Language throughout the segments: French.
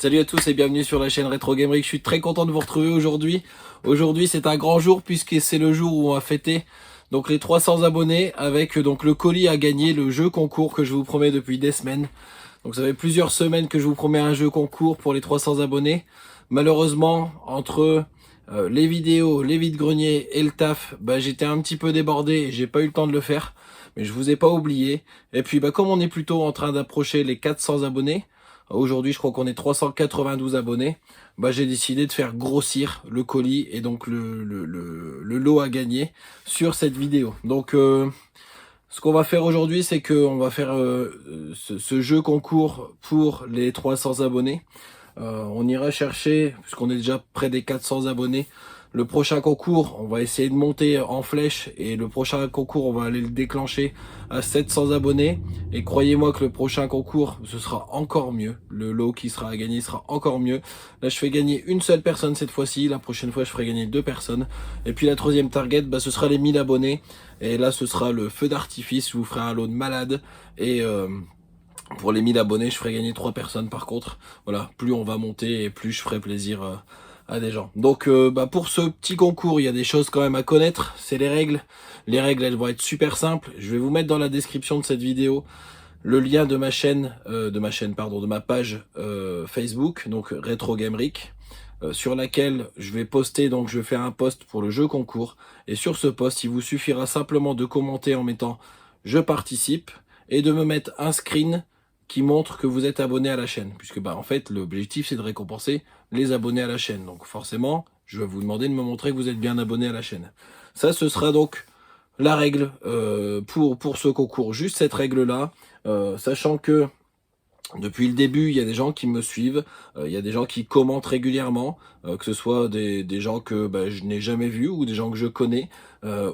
Salut à tous et bienvenue sur la chaîne Retro Gamerik. Je suis très content de vous retrouver aujourd'hui. Aujourd'hui c'est un grand jour puisque c'est le jour où on va fêter donc les 300 abonnés avec donc le colis à gagner, le jeu concours que je vous promets depuis des semaines. Donc ça fait plusieurs semaines que je vous promets un jeu concours pour les 300 abonnés. Malheureusement entre les vidéos, les vides-greniers et le taf, j'étais un petit peu débordé et j'ai pas eu le temps de le faire. Mais je vous ai pas oublié. Et puis comme on est plutôt en train d'approcher les 400 abonnés, aujourd'hui je crois qu'on est 392 abonnés, j'ai décidé de faire grossir le colis et donc le lot à gagner sur cette vidéo. Donc ce qu'on va faire aujourd'hui, c'est qu'on va faire ce jeu concours pour les 300 abonnés. On ira chercher, puisqu'on est déjà près des 400 abonnés, le prochain concours, on va essayer de monter en flèche et le prochain concours, on va aller le déclencher à 700 abonnés. Et croyez-moi que le prochain concours, ce sera encore mieux. Le lot qui sera à gagner sera encore mieux. Là, je fais gagner une seule personne cette fois-ci. La prochaine fois, je ferai gagner 2 personnes. Et puis la troisième target, ce sera les 1000 abonnés. Et là, ce sera le feu d'artifice. Je vous ferai un lot de malade. Et pour les 1000 abonnés, je ferai gagner 3 personnes par contre. Voilà, plus on va monter et plus je ferai plaisir à des gens. Donc pour ce petit concours, il y a des choses quand même à connaître. C'est les règles. Les règles, elles vont être super simples. Je vais vous mettre dans la description de cette vidéo le lien de ma chaîne, de ma page Facebook, donc Retro Gamerik, sur laquelle je vais poster, donc je vais faire un post pour le jeu concours. Et sur ce post, il vous suffira simplement de commenter en mettant « Je participe » et de me mettre un screen qui montre que vous êtes abonné à la chaîne. Puisque en fait, l'objectif, c'est de récompenser les abonnés à la chaîne. Donc forcément, je vais vous demander de me montrer que vous êtes bien abonné à la chaîne. Ça, ce sera donc la règle pour ce concours. Juste cette règle-là, sachant que depuis le début, il y a des gens qui me suivent, il y a des gens qui commentent régulièrement, que ce soit des gens que je n'ai jamais vus ou des gens que je connais,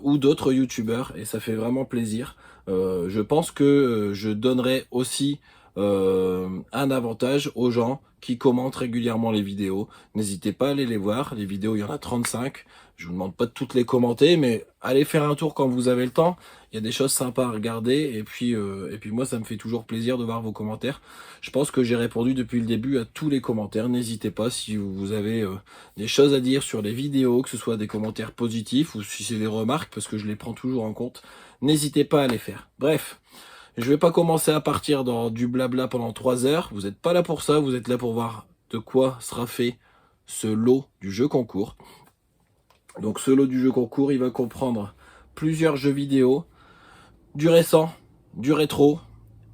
ou d'autres youtubeurs, et ça fait vraiment plaisir. Je pense que je donnerai aussi un avantage aux gens qui commentent régulièrement les vidéos. N'hésitez pas à aller les voir, les vidéos il y en a 35, je vous demande pas de toutes les commenter, mais allez faire un tour quand vous avez le temps. Il y a des choses sympas à regarder et puis moi ça me fait toujours plaisir de voir vos commentaires. Je pense que j'ai répondu depuis le début à tous les commentaires. N'hésitez pas si vous avez des choses à dire sur les vidéos, que ce soit des commentaires positifs ou si c'est des remarques, parce que je les prends toujours en compte. N'hésitez pas à les faire. Bref, je vais pas commencer à partir dans du blabla pendant 3 heures. Vous n'êtes pas là pour ça, vous êtes là pour voir de quoi sera fait ce lot du jeu concours. Donc ce lot du jeu concours, il va comprendre plusieurs jeux vidéo, du récent, du rétro,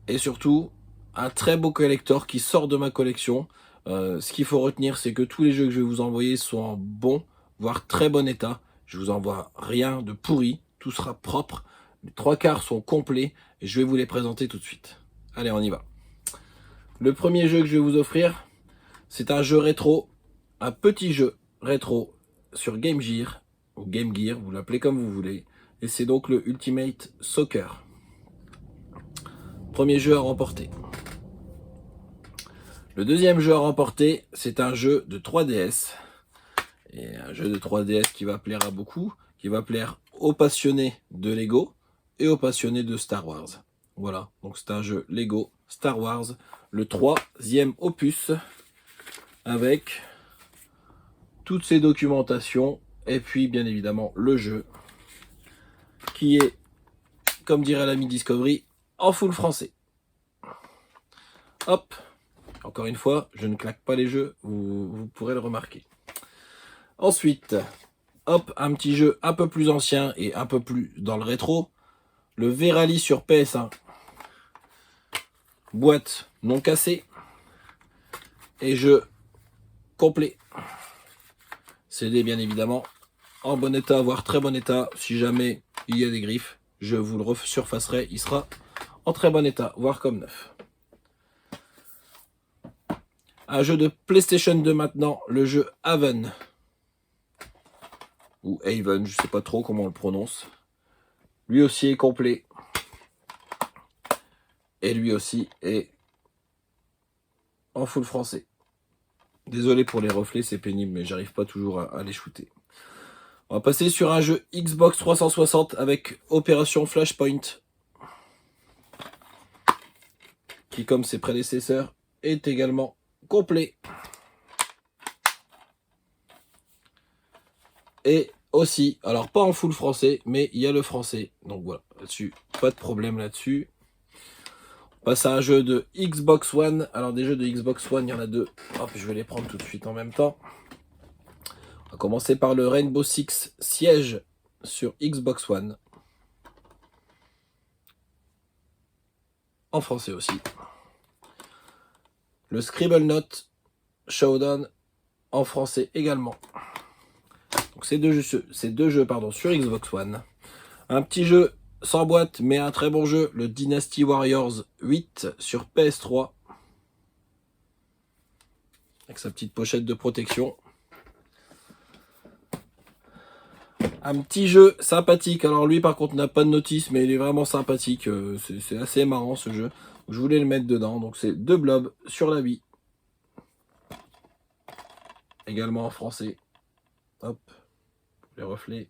et surtout un très beau collector qui sort de ma collection. Ce qu'il faut retenir, c'est que tous les jeux que je vais vous envoyer sont en bon, voire très bon état. Je vous envoie rien de pourri, tout sera propre. Les 3/4 sont complets et je vais vous les présenter tout de suite. Allez, on y va. Le premier jeu que je vais vous offrir, c'est un jeu rétro, un petit jeu rétro sur Game Gear, ou Game Gear, vous l'appelez comme vous voulez. Et c'est donc le Ultimate Soccer. Premier jeu à remporter. Le deuxième jeu à remporter, c'est un jeu de 3DS. Et un jeu de 3DS qui va plaire à beaucoup, qui va plaire aux passionnés de Lego et aux passionnés de Star Wars. Voilà, donc c'est un jeu Lego Star Wars, le 3e opus, avec toutes ces documentations, et puis bien évidemment le jeu, qui est, comme dirait l'ami Discovery, en full français. Hop, encore une fois, je ne claque pas les jeux, vous pourrez le remarquer. Ensuite, hop, un petit jeu un peu plus ancien et un peu plus dans le rétro, le V-Rally sur PS1. Boîte non cassée et jeu complet. CD bien évidemment en bon état, voire très bon état. Si jamais il y a des griffes, je vous le surfacerai, il sera en très bon état, voire comme neuf. Un jeu de PlayStation 2 maintenant, le jeu Haven. Ou Haven, je sais pas trop comment on le prononce. Lui aussi est complet. Et lui aussi est en full français. Désolé pour les reflets, c'est pénible, mais j'arrive pas toujours à les shooter. On va passer sur un jeu Xbox 360 avec Opération Flashpoint, qui, comme ses prédécesseurs, est également complet. Et aussi, alors pas en full français, mais il y a le français. Donc voilà, là-dessus, pas de problème là-dessus. On passe à un jeu de Xbox One. Alors des jeux de Xbox One, il y en a deux. Hop, je vais les prendre tout de suite en même temps. On va commencer par le Rainbow Six Siege sur Xbox One. En français aussi. Le Scribblenauts Showdown en français également. Donc ces deux jeux sur Xbox One. Un petit jeu sans boîte, mais un très bon jeu, le Dynasty Warriors 8 sur PS3. Avec sa petite pochette de protection. Un petit jeu sympathique. Alors lui par contre n'a pas de notice, mais il est vraiment sympathique. C'est assez marrant ce jeu. Je voulais le mettre dedans. Donc c'est 2 blobs sur la Wii. Également en français. Hop. Les reflets.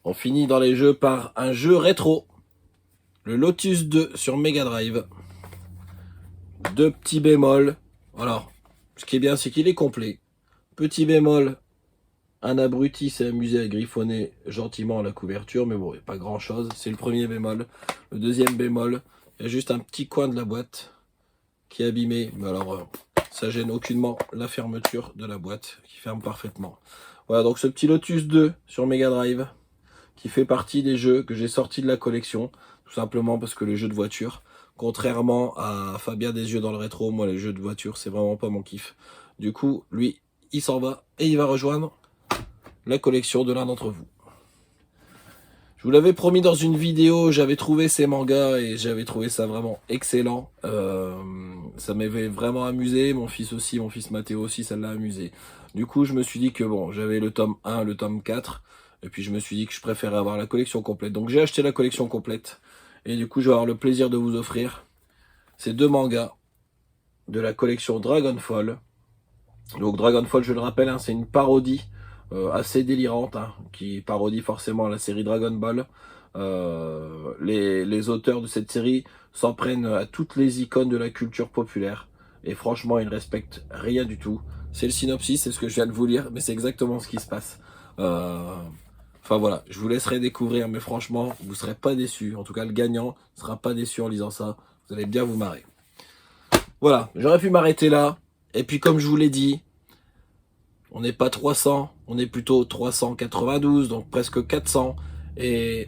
On finit dans les jeux par un jeu rétro. Le Lotus 2 sur Mega Drive. 2 petits bémols. Alors, ce qui est bien, c'est qu'il est complet. Petit bémol, un abruti s'est amusé à griffonner gentiment la couverture, mais bon, il n'y a pas grand chose. C'est le premier bémol. Le deuxième bémol, il y a juste un petit coin de la boîte qui est abîmé. Mais alors, ça gêne aucunement la fermeture de la boîte qui ferme parfaitement. Voilà, donc ce petit Lotus 2 sur Mega Drive qui fait partie des jeux que j'ai sortis de la collection, tout simplement parce que les jeux de voiture, contrairement à Fabien des yeux dans le rétro, moi les jeux de voiture, c'est vraiment pas mon kiff. Du coup, lui, il s'en va et il va rejoindre la collection de l'un d'entre vous. Je vous l'avais promis dans une vidéo, j'avais trouvé ces mangas et j'avais trouvé ça vraiment excellent. Ça m'avait vraiment amusé, mon fils aussi, mon fils Mathéo aussi, ça l'a amusé. Du coup, je me suis dit que bon, j'avais le tome 1, le tome 4, et puis je me suis dit que je préférais avoir la collection complète. Donc j'ai acheté la collection complète, et du coup, je vais avoir le plaisir de vous offrir ces 2 mangas de la collection Dragonfall. Donc Dragonfall, je le rappelle, hein, c'est une parodie assez délirante, hein, qui parodie forcément la série Dragon Ball. Les auteurs de cette série s'en prennent à toutes les icônes de la culture populaire. Et franchement, ils ne respectent rien du tout. C'est le synopsis, c'est ce que je viens de vous lire, mais c'est exactement ce qui se passe. Enfin voilà, je vous laisserai découvrir, mais franchement, vous ne serez pas déçus. En tout cas, le gagnant ne sera pas déçu en lisant ça. Vous allez bien vous marrer. Voilà, j'aurais pu m'arrêter là. Et puis comme je vous l'ai dit, on n'est pas 300, on est plutôt 392, donc presque 400. Et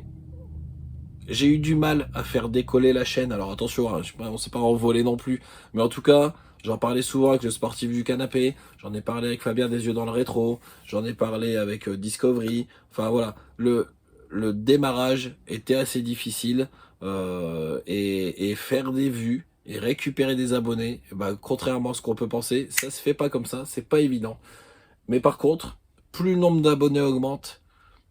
j'ai eu du mal à faire décoller la chaîne. Alors attention, hein, on ne s'est pas envolé non plus. Mais en tout cas, j'en parlais souvent avec le sportif du canapé. J'en ai parlé avec Fabien des yeux dans le rétro. J'en ai parlé avec Discovery. Enfin voilà, le démarrage était assez difficile. Et faire des vues et récupérer des abonnés, bah, contrairement à ce qu'on peut penser, ça se fait pas comme ça, c'est pas évident. Mais par contre, plus le nombre d'abonnés augmente,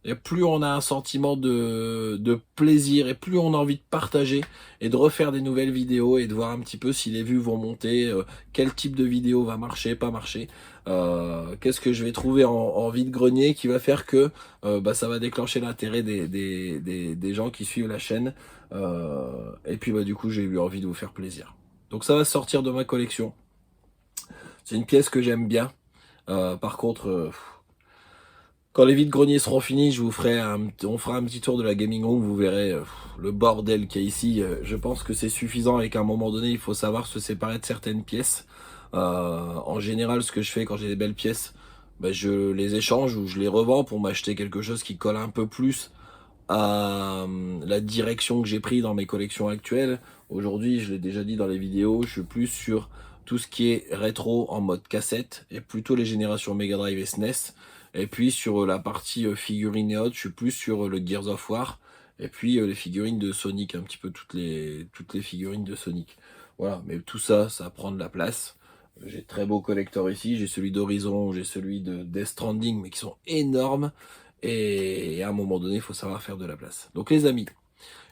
et plus on a un sentiment de plaisir, et plus on a envie de partager, et de refaire des nouvelles vidéos, et de voir un petit peu si les vues vont monter, quel type de vidéo va marcher, pas marcher, qu'est-ce que je vais trouver en vide-grenier qui va faire que bah, ça va déclencher l'intérêt des gens qui suivent la chaîne, et puis bah, du coup j'ai eu envie de vous faire plaisir. Donc ça va sortir de ma collection. C'est une pièce que j'aime bien. Par contre, quand les vides-greniers seront finis, on fera un petit tour de la gaming room, vous verrez le bordel qu'il y a ici. Je pense que c'est suffisant et qu'à un moment donné, il faut savoir se séparer de certaines pièces. En général, ce que je fais quand j'ai des belles pièces, bah, je les échange ou je les revends pour m'acheter quelque chose qui colle un peu plus à la direction que j'ai pris dans mes collections actuelles. Aujourd'hui, je l'ai déjà dit dans les vidéos, je suis plus sur tout ce qui est rétro en mode cassette et plutôt les générations Mega Drive et SNES. Et puis sur la partie figurines et autres, je suis plus sur le Gears of War et puis les figurines de Sonic, un petit peu toutes les figurines de Sonic. Voilà, mais tout ça, ça prend de la place. J'ai de très beaux collecteurs ici, j'ai celui d'Horizon, j'ai celui de Death Stranding, mais qui sont énormes. Et à un moment donné, il faut savoir faire de la place. Donc les amis,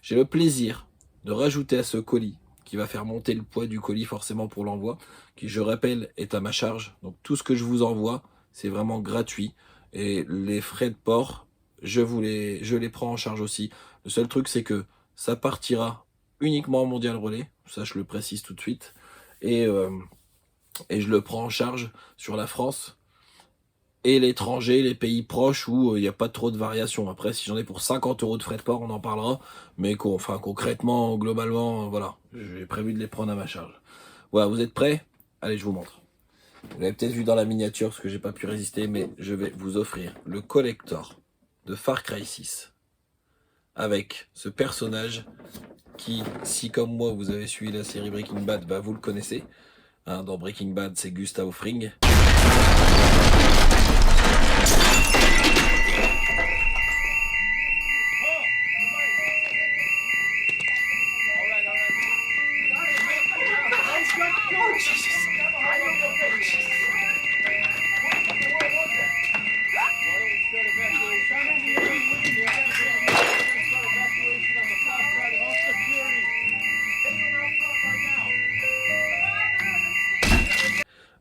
j'ai le plaisir de rajouter à ce colis, qui va faire monter le poids du colis forcément pour l'envoi, qui je rappelle est à ma charge. Donc tout ce que je vous envoie, c'est vraiment gratuit. Et les frais de port, je les prends en charge aussi. Le seul truc, c'est que ça partira uniquement mondial relais, ça je le précise tout de suite, et je le prends en charge sur la France et l'étranger, les pays proches où il n'y a pas trop de variations. Après, si j'en ai pour 50 € de frais de port, on en parlera. Mais concrètement, globalement, voilà, j'ai prévu de les prendre à ma charge. Voilà, vous êtes prêts? Allez, je vous montre. Vous l'avez peut-être vu dans la miniature, parce que j'ai pas pu résister, mais je vais vous offrir le collector de Far Cry 6. Avec ce personnage qui, si comme moi, vous avez suivi la série Breaking Bad, bah, vous le connaissez. Hein, dans Breaking Bad, c'est Gustavo Fring.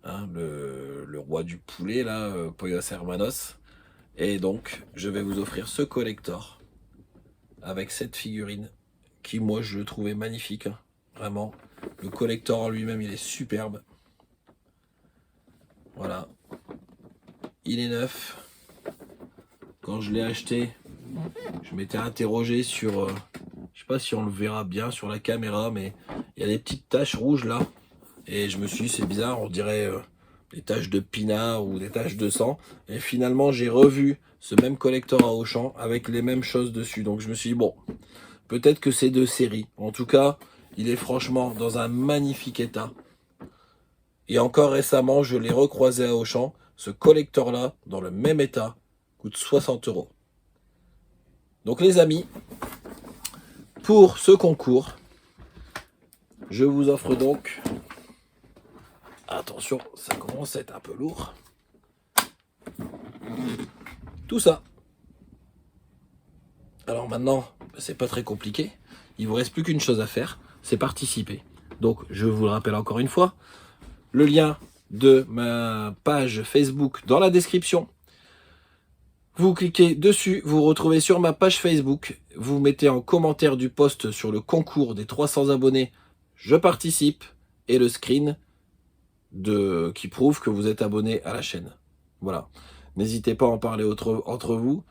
Hein, le roi du poulet, là, Pollos Hermanos. Et donc, je vais vous offrir ce collector avec cette figurine qui, moi, je le trouvais magnifique. Hein, vraiment. Le collector en lui-même, il est superbe. Voilà. Il est neuf. Quand je l'ai acheté, je m'étais interrogé sur... je sais pas si on le verra bien sur la caméra, mais il y a des petites taches rouges là. Et je me suis dit, c'est bizarre, on dirait des taches de pinard ou des taches de sang. Et finalement, j'ai revu ce même collector à Auchan avec les mêmes choses dessus. Donc je me suis dit, bon, peut-être que c'est de série. En tout cas, il est franchement dans un magnifique état. Et encore récemment, je l'ai recroisé à Auchan. Ce collector-là, dans le même état, coûte 60 €. Donc les amis, pour ce concours, je vous offre donc... Attention, ça commence à être un peu lourd. Tout ça. Alors maintenant, c'est pas très compliqué. Il vous reste plus qu'une chose à faire, c'est participer. Donc, je vous le rappelle encore une fois, le lien de ma page Facebook dans la description. Vous cliquez dessus, vous retrouvez sur ma page Facebook. Vous mettez en commentaire du post sur le concours des 300 abonnés, je participe, et le screen qui prouve que vous êtes abonné à la chaîne. Voilà. N'hésitez pas à en parler entre vous,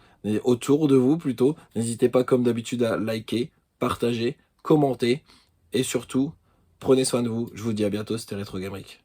autour de vous plutôt. N'hésitez pas comme d'habitude à liker, partager, commenter et surtout, prenez soin de vous. Je vous dis à bientôt, c'était Retro Gameric.